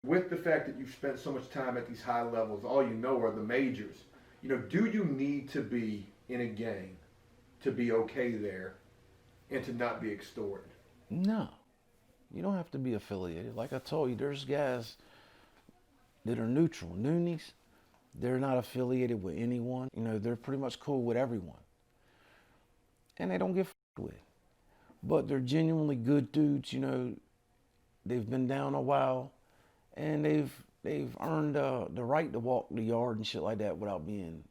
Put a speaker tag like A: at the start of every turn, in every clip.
A: With the fact that you've spent so much time at these high levels, all you know are the majors. Do you need to be in a gang to be okay there and to not be extorted?
B: No, you don't have to be affiliated. Like I told you, there's guys that are neutral, noonies. They're not affiliated with anyone. They're pretty much cool with everyone, and they don't get f***ed with. But they're genuinely good dudes. They've been down a while, and they've earned the right to walk the yard and shit like that without being,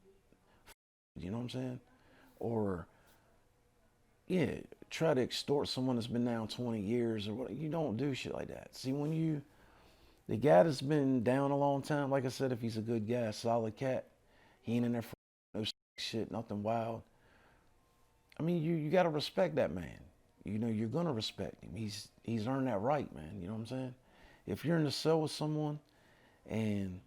B: you know what I'm saying? Or yeah, try to extort someone that's been down 20 years or what. You don't do shit like that. See, the guy that's been down a long time, like I said, if he's a good guy, solid cat, he ain't in there for no shit, nothing wild. I mean, you got to respect that man. You're gonna respect him. He's earned that right, man. You know what I'm saying? If you're in the cell with someone, and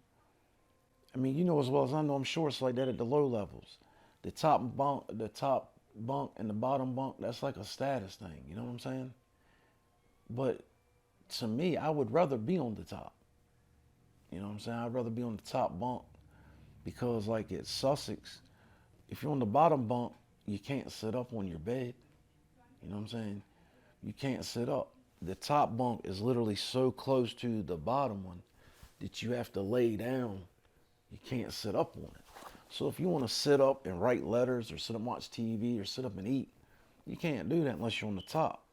B: I mean, you know as well as I know, I'm sure it's like that at the low levels. The top bunk and the bottom bunk, that's like a status thing. You know what I'm saying? But to me, I would rather be on the top. You know what I'm saying? I'd rather be on the top bunk because, like at Sussex, if you're on the bottom bunk, you can't sit up on your bed. You know what I'm saying? You can't sit up. The top bunk is literally so close to the bottom one that you have to lay down. You can't sit up on it. So if you want to sit up and write letters or sit up and watch TV or sit up and eat, you can't do that unless you're on the top.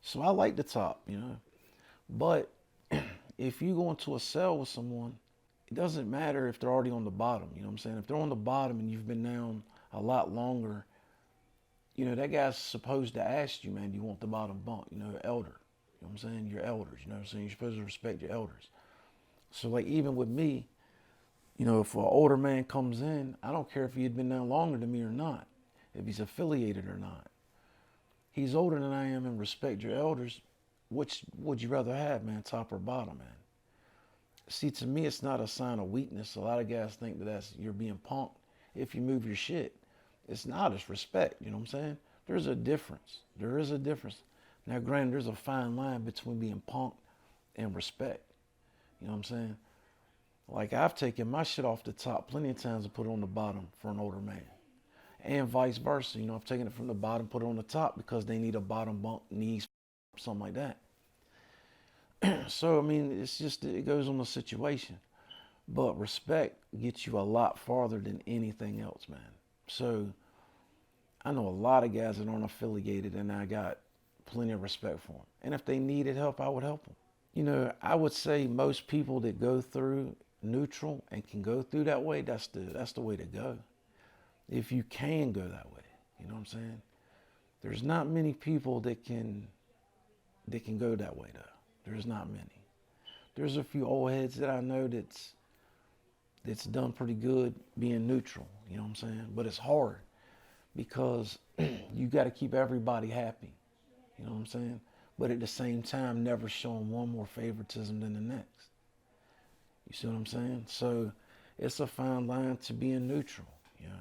B: So I like the top. But if you go into a cell with someone, it doesn't matter if they're already on the bottom. You know what I'm saying? If they're on the bottom and you've been down a lot longer, that guy's supposed to ask you, man, do you want the bottom bunk? Elder. You know what I'm saying? Your elders. You know what I'm saying? You're supposed to respect your elders. So like even with me, if an older man comes in, I don't care if he had been down longer than me or not, if he's affiliated or not. He's older than I am and respect your elders. Which would you rather have, man, top or bottom, man? See, to me, it's not a sign of weakness. A lot of guys think that you're being punked if you move your shit. It's not. It's respect. You know what I'm saying? There's a difference. There is a difference. Now, granted, there's a fine line between being punked and respect. You know what I'm saying? Like I've taken my shit off the top plenty of times and put it on the bottom for an older man. And vice versa. I've taken it from the bottom, put it on the top because they need a bottom bunk, knees, something like that. So I mean, it's just it goes on the situation. But respect gets you a lot farther than anything else, man. So I know a lot of guys that aren't affiliated, and I got plenty of respect for them. And if they needed help, I would help them. I would say most people that go through neutral and can go through that way, that's the way to go. If you can go that way, you know what I'm saying? There's not many people that can go that way though. There's not many. There's a few old heads that I know that's done pretty good being neutral, you know what I'm saying? But it's hard because you got to keep everybody happy, you know what I'm saying? But at the same time, never showing one more favoritism than the next. You see what I'm saying? So it's a fine line to being neutral. You know,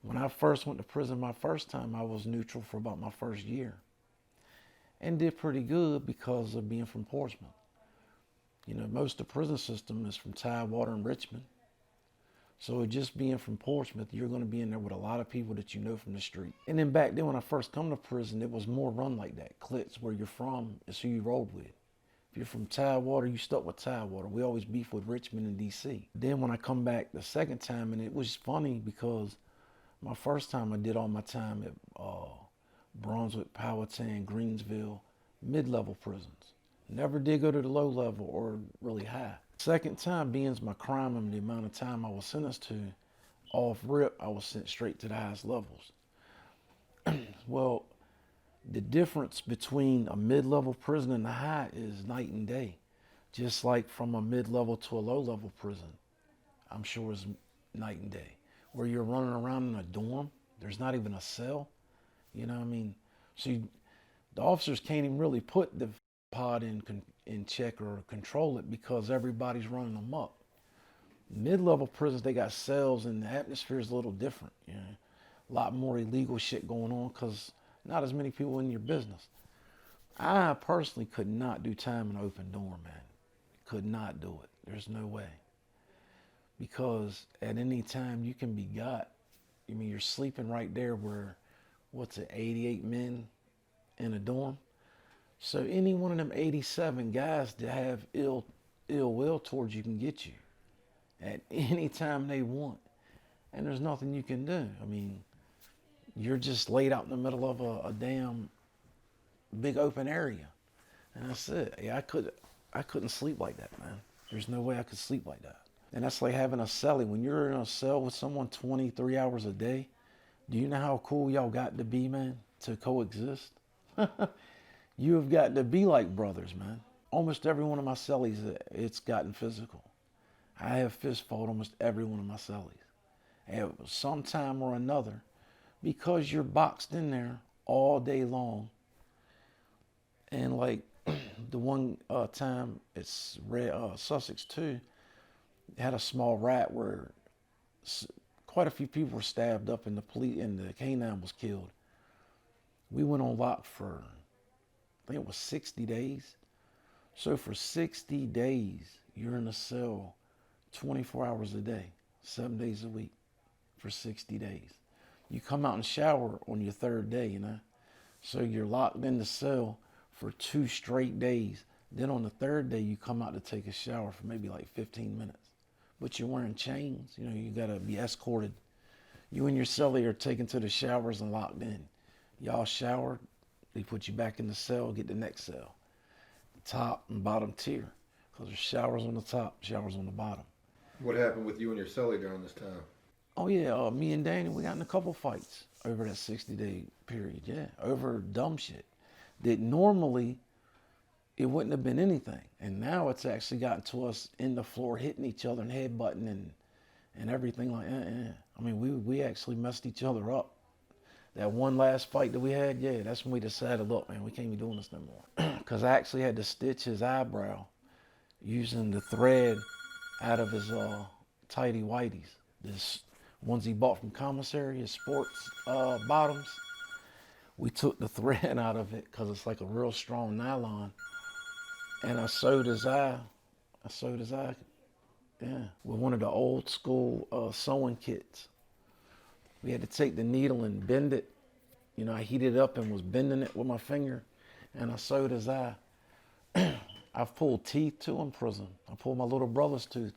B: when I first went to prison my first time, I was neutral for about my first year and did pretty good because of being from Portsmouth. Most of the prison system is from Tidewater and Richmond. So just being from Portsmouth, you're going to be in there with a lot of people that you know from the street. And then back then when I first come to prison, it was more run like that. Clits, where you're from is who you rolled with. If you're from Tidewater, you stuck with Tidewater. We always beef with Richmond and DC. Then when I come back the second time, and it was funny because my first time I did all my time at Brunswick, Powhatan, Greensville, mid-level prisons. Never did go to the low level or really high. Second time, being my crime and the amount of time I was sentenced to, off rip, I was sent straight to the highest levels. Well, the difference between a mid-level prison and a high is night and day. Just like from a mid-level to a low-level prison, I'm sure is night and day. Where you're running around in a dorm, there's not even a cell. You know what I mean? So the officers can't even really put the pod in check or control it because everybody's running amok. Mid-level prisons, they got cells and the atmosphere is a little different. A lot more illegal shit going on because not as many people in your business. I personally could not do time in an open dorm, man. Could not do it. There's no way. Because at any time you can be got. I mean, you're sleeping right there where, what's it, 88 men in a dorm? So any one of them 87 guys that have ill will towards you can get you at any time they want. And there's nothing you can do. I mean, you're just laid out in the middle of a damn big open area. And that's it. Yeah, I couldn't sleep like that, man. There's no way I could sleep like that. And that's like having a cellie. When you're in a cell with someone 23 hours a day, do you know how cool y'all got to be, man, to coexist? You have got to be like brothers, man. Almost every one of my cellies, it's gotten physical. I have fist fought almost every one of my cellies at some time or another, because you're boxed in there all day long. And like the one time, it's Sussex 2, had a small rat where quite a few people were stabbed up and the canine was killed. We went on lock for, I think it was 60 days. So for 60 days, you're in a cell 24 hours a day, 7 days a week for 60 days. You come out and shower on your third day, you know. So you're locked in the cell for 2 straight days. Then on the third day, you come out to take a shower for maybe like 15 minutes. But you're wearing chains. You know, you got to be escorted. You and your cellie are taken to the showers and locked in. Y'all showered. They put you back in the cell, get the next cell. Top and bottom tier. Because there's showers on the top, showers on the bottom.
A: What happened with you and your cellie during this time?
B: Oh, yeah. Me and Danny, we got in a couple fights over that 60-day period. Yeah, over dumb shit that normally it wouldn't have been anything. And now it's actually gotten to us in the floor, hitting each other and headbutting and everything like that. Yeah. I mean, we actually messed each other up. That one last fight that we had, yeah, that's when we decided, look, man, we can't be doing this no more. Because I actually had to stitch his eyebrow using the thread out of his tighty whities. This ones he bought from commissary, his sports bottoms. We took the thread out of it because it's like a real strong nylon. And I sewed his eye. Yeah, with one of the old school sewing kits. We had to take the needle and bend it. You know, I heated it up and was bending it with my finger, and I sewed his eye. I've pulled teeth too in prison. I pulled my little brother's tooth.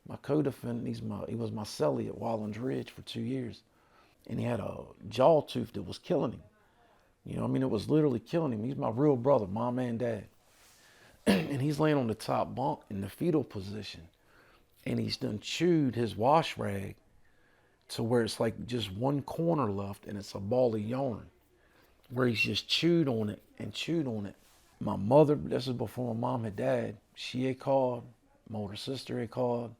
B: My co-defendant, he was my cellie at Wildlands Ridge for 2 years. And he had a jaw tooth that was killing him. You know, I mean, it was literally killing him. He's my real brother, mom and dad. And he's laying on the top bunk in the fetal position. And he's done chewed his wash rag to where it's like just one corner left and it's a ball of yarn. Where he's just chewed on it and chewed on it. My mother, this is before my mom had died, she had called. My older sister had called.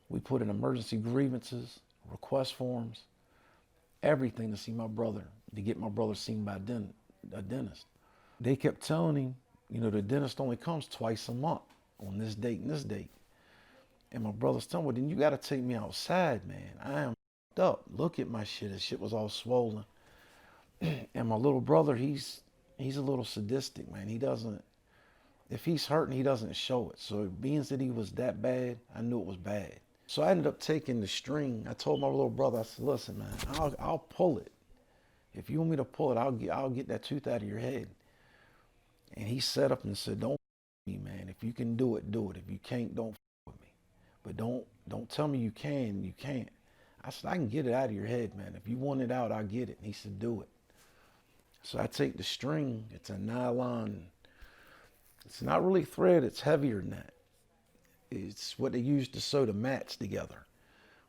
B: We put in emergency grievances, request forms, everything to see my brother, to get my brother seen by a dentist. They kept telling him, you know, the dentist only comes twice a month on this date and this date. And my brother's telling me, well, then you got to take me outside, man. I am up. Look at my shit. His shit was all swollen. And my little brother, he's a little sadistic, man. He doesn't, if he's hurting, he doesn't show it. So being that he was that bad, I knew it was bad. So I ended up taking the string. I told my little brother, I said, listen, man, I'll pull it. If you want me to pull it, I'll get that tooth out of your head. And he sat up and said, don't me, man. If you can do it, do it. If you can't, don't with me. But don't tell me you can, you can't. I said, I can get it out of your head, man. If you want it out, I'll get it. And he said, do it. So I take the string. It's a nylon. It's not really thread. It's heavier than that. It's what they use to sew the mats together.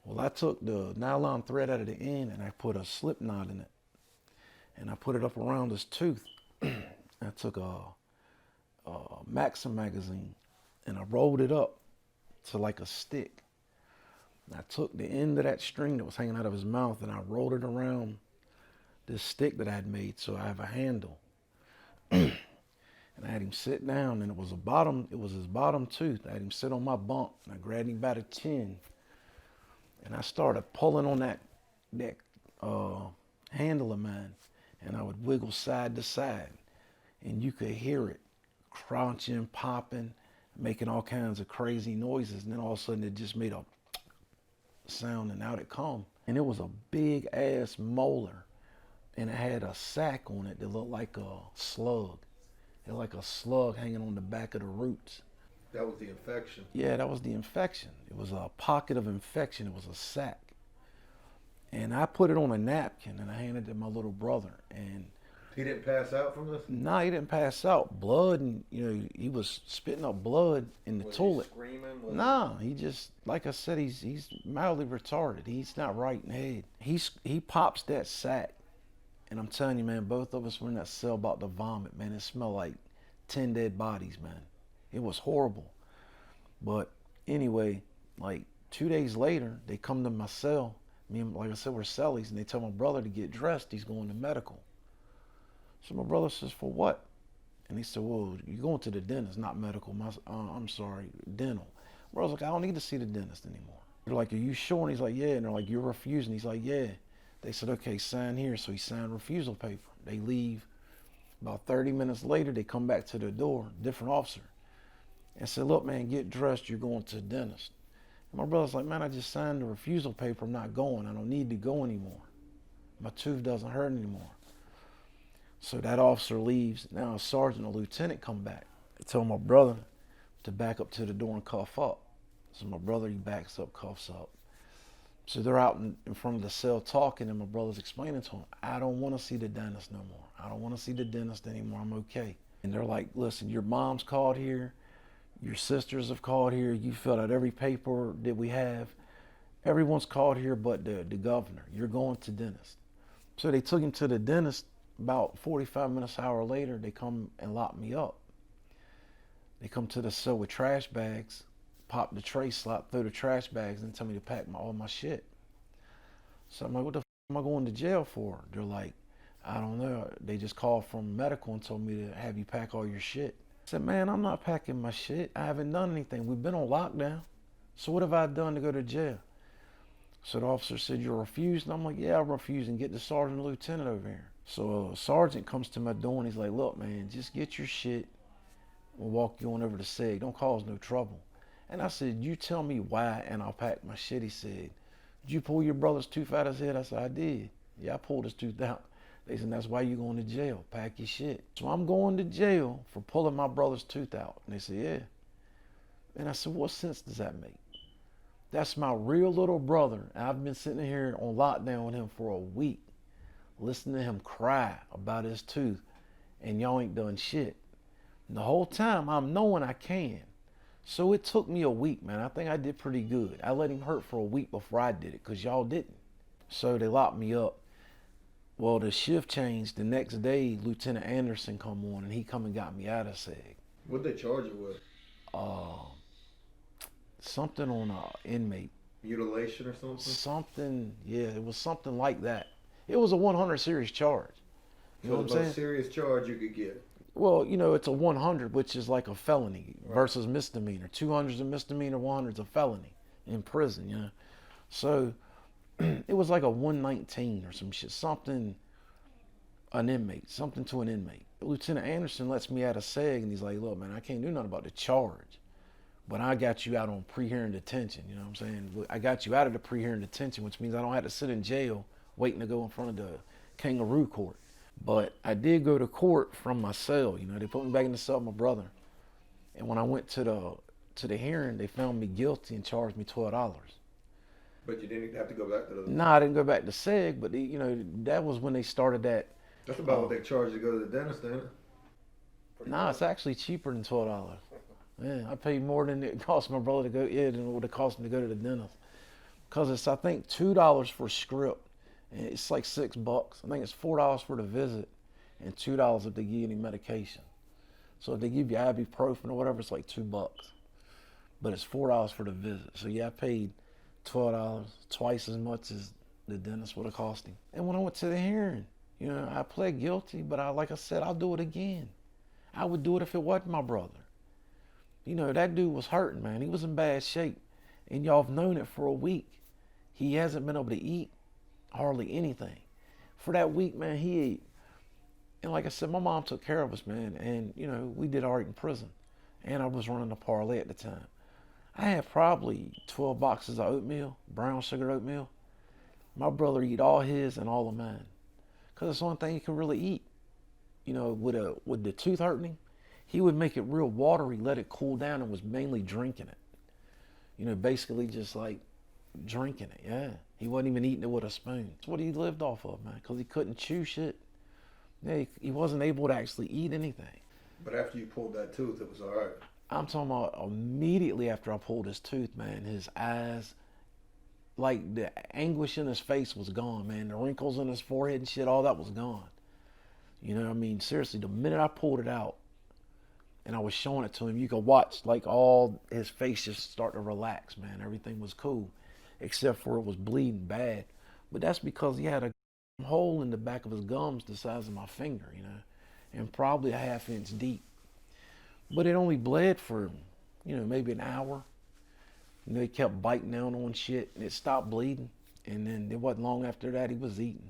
B: Well, I took the nylon thread out of the end and I put a slip knot in it. And I put it up around his tooth. I took a Maxim magazine and I rolled it up to like a stick. And I took the end of that string that was hanging out of his mouth and I rolled it around this stick that I had made so I have a handle. And I had him sit down and it was his bottom tooth. I had him sit on my bunk and I grabbed him by the chin and I started pulling on that handle of mine and I would wiggle side to side and you could hear it crunching, popping. making all kinds of crazy noises. And then all of a sudden it just made a sound and out it come. And it was a big ass molar. And it had a sack on it that looked like a slug. It had like a slug hanging on the back of the roots.
A: That was the infection.
B: Yeah, that was the infection. It was a pocket of infection. It was a sack. And I put it on a napkin and I handed it to my little brother. And
A: he didn't pass out from this?
B: nah, he didn't pass out. Blood, and he was spitting up blood in the toilet.
A: He screaming?
B: Nah, he just, like I said, he's mildly retarded. He's not right in the head. He pops that sack. And I'm telling you, man, both of us were in that cell about to vomit, man. It smelled like 10 dead bodies, man. It was horrible. But anyway, like 2 days later, they come to my cell. Me and, like I said, we're cellies, and they tell my brother to get dressed. He's going to medical. So my brother says, for what? And he said, well, you're going to the dentist, not medical. I'm sorry, dental. My brother's like, I don't need to see the dentist anymore. They're like, are you sure? And he's like, yeah. And they're like, you're refusing. He's like, yeah. They said, okay, sign here. So he signed refusal paper. They leave. About 30 minutes later, they come back to the door, different officer, and said, look, man, get dressed. You're going to the dentist. And my brother's like, man, I just signed the refusal paper. I'm not going. I don't need to go anymore. My tooth doesn't hurt anymore. So that officer leaves. Now a sergeant, a lieutenant come back. They told my brother to back up to the door and cuff up. So my brother, he backs up, cuffs up. So they're out in front of the cell talking, and my brother's explaining to him, I don't want to see the dentist no more. I don't want to see the dentist anymore. I'm okay. And they're like, listen, your mom's called here. Your sisters have called here. You filled out every paper that we have. Everyone's called here but the governor. You're going to dentist. So they took him to the dentist. About 45 minutes, an hour later, they come and lock me up. They come to the cell with trash bags, pop the tray slot, throw the trash bags, and tell me to pack all my shit. So I'm like, what the f am I going to jail for? They're like, I don't know. They just called from medical and told me to have you pack all your shit. I said, man, I'm not packing my shit. I haven't done anything. We've been on lockdown. So what have I done to go to jail? So the officer said, you're refused? And I'm like, yeah, I refuse, and get the sergeant and lieutenant over here. So a sergeant comes to my door and he's like, look, man, just get your shit. We'll walk you on over to SEG. Don't cause no trouble. And I said, you tell me why and I'll pack my shit. He said, did you pull your brother's tooth out of his head? I said, I did. Yeah, I pulled his tooth out. They said, that's why you're going to jail. Pack your shit. So I'm going to jail for pulling my brother's tooth out. And they said, yeah. And I said, what sense does that make? That's my real little brother. I've been sitting here on lockdown with him for a week, listening to him cry about his tooth, and y'all ain't done shit. And the whole time I'm knowing I can. So it took me a week, man. I think I did pretty good. I let him hurt for a week before I did it, because y'all didn't. So they locked me up. Well, the shift changed. The next day, Lieutenant Anderson come on, and he come and got me out of SEG.
A: What'd they charge you with?
B: Something on inmate.
A: Mutilation or something?
B: Something, yeah, it was something like that. It was a 100 series charge. You know what I'm saying?
A: The most serious charge you could get.
B: Well, it's a 100, which is like a felony versus misdemeanor. 200's a misdemeanor, 100's a felony in prison, So it was like a 119 or some shit, something to an inmate. Lieutenant Anderson lets me out of SEG, and he's like, look, man, I can't do nothing about the charge, but I got you out on pre-hearing detention, you know what I'm saying? I got you out of the pre-hearing detention, which means I don't have to sit in jail waiting to go in front of the kangaroo court. But I did go to court from my cell. They put me back in the cell with my brother. And when I went to the hearing, they found me guilty and charged me $12.
A: But you didn't have to go back to the...
B: No, I didn't go back to SEG, but that was when they started that.
A: That's about what they charge you to go to the dentist, ain't it?
B: Nah, it's actually cheaper than $12. Yeah, I paid more than it cost my brother to go, than it would have cost him to go to the dentist. Because it's, I think, $2 for script. And it's like $6. I think it's $4 for the visit and $2 if they give you any medication. So if they give you ibuprofen or whatever, it's like $2. But it's $4 for the visit. So yeah, I paid $12, twice as much as the dentist would have cost him. And when I went to the hearing, I pled guilty, but like I said, I'll do it again. I would do it if it wasn't my brother. That dude was hurting, man. He was in bad shape. And y'all have known it for a week. He hasn't been able to eat hardly anything. For that week, man, he ate. And like I said, my mom took care of us, man. And, we did all right in prison. and I was running a parlay at the time. I had probably 12 boxes of oatmeal, brown sugar oatmeal. My brother eat all his and all of mine, cause it's the only thing he can really eat. You know, with the tooth hurting, he would make it real watery, let it cool down, and was mainly drinking it. You know, basically just like drinking it. Yeah, he wasn't even eating it with a spoon. That's what he lived off of, man, cause he couldn't chew shit. Yeah, he wasn't able to actually eat anything.
A: But after you pulled that tooth, it was all right.
B: I'm talking about immediately after I pulled his tooth, man, his eyes, like the anguish in his face was gone, man. The wrinkles in his forehead and shit, all that was gone. You know what I mean? Seriously, the minute I pulled it out and I was showing it to him, you could watch like all his face just start to relax, man. Everything was cool, except for it was bleeding bad. But that's because he had a hole in the back of his gums the size of my finger, you know, and probably a half-inch deep. But it only bled for, you know, maybe an hour. You know, he kept biting down on shit and it stopped bleeding. And then it wasn't long after that he was eating.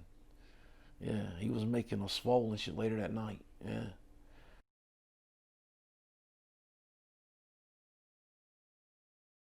B: Yeah, he was making a swollen shit later that night. Yeah.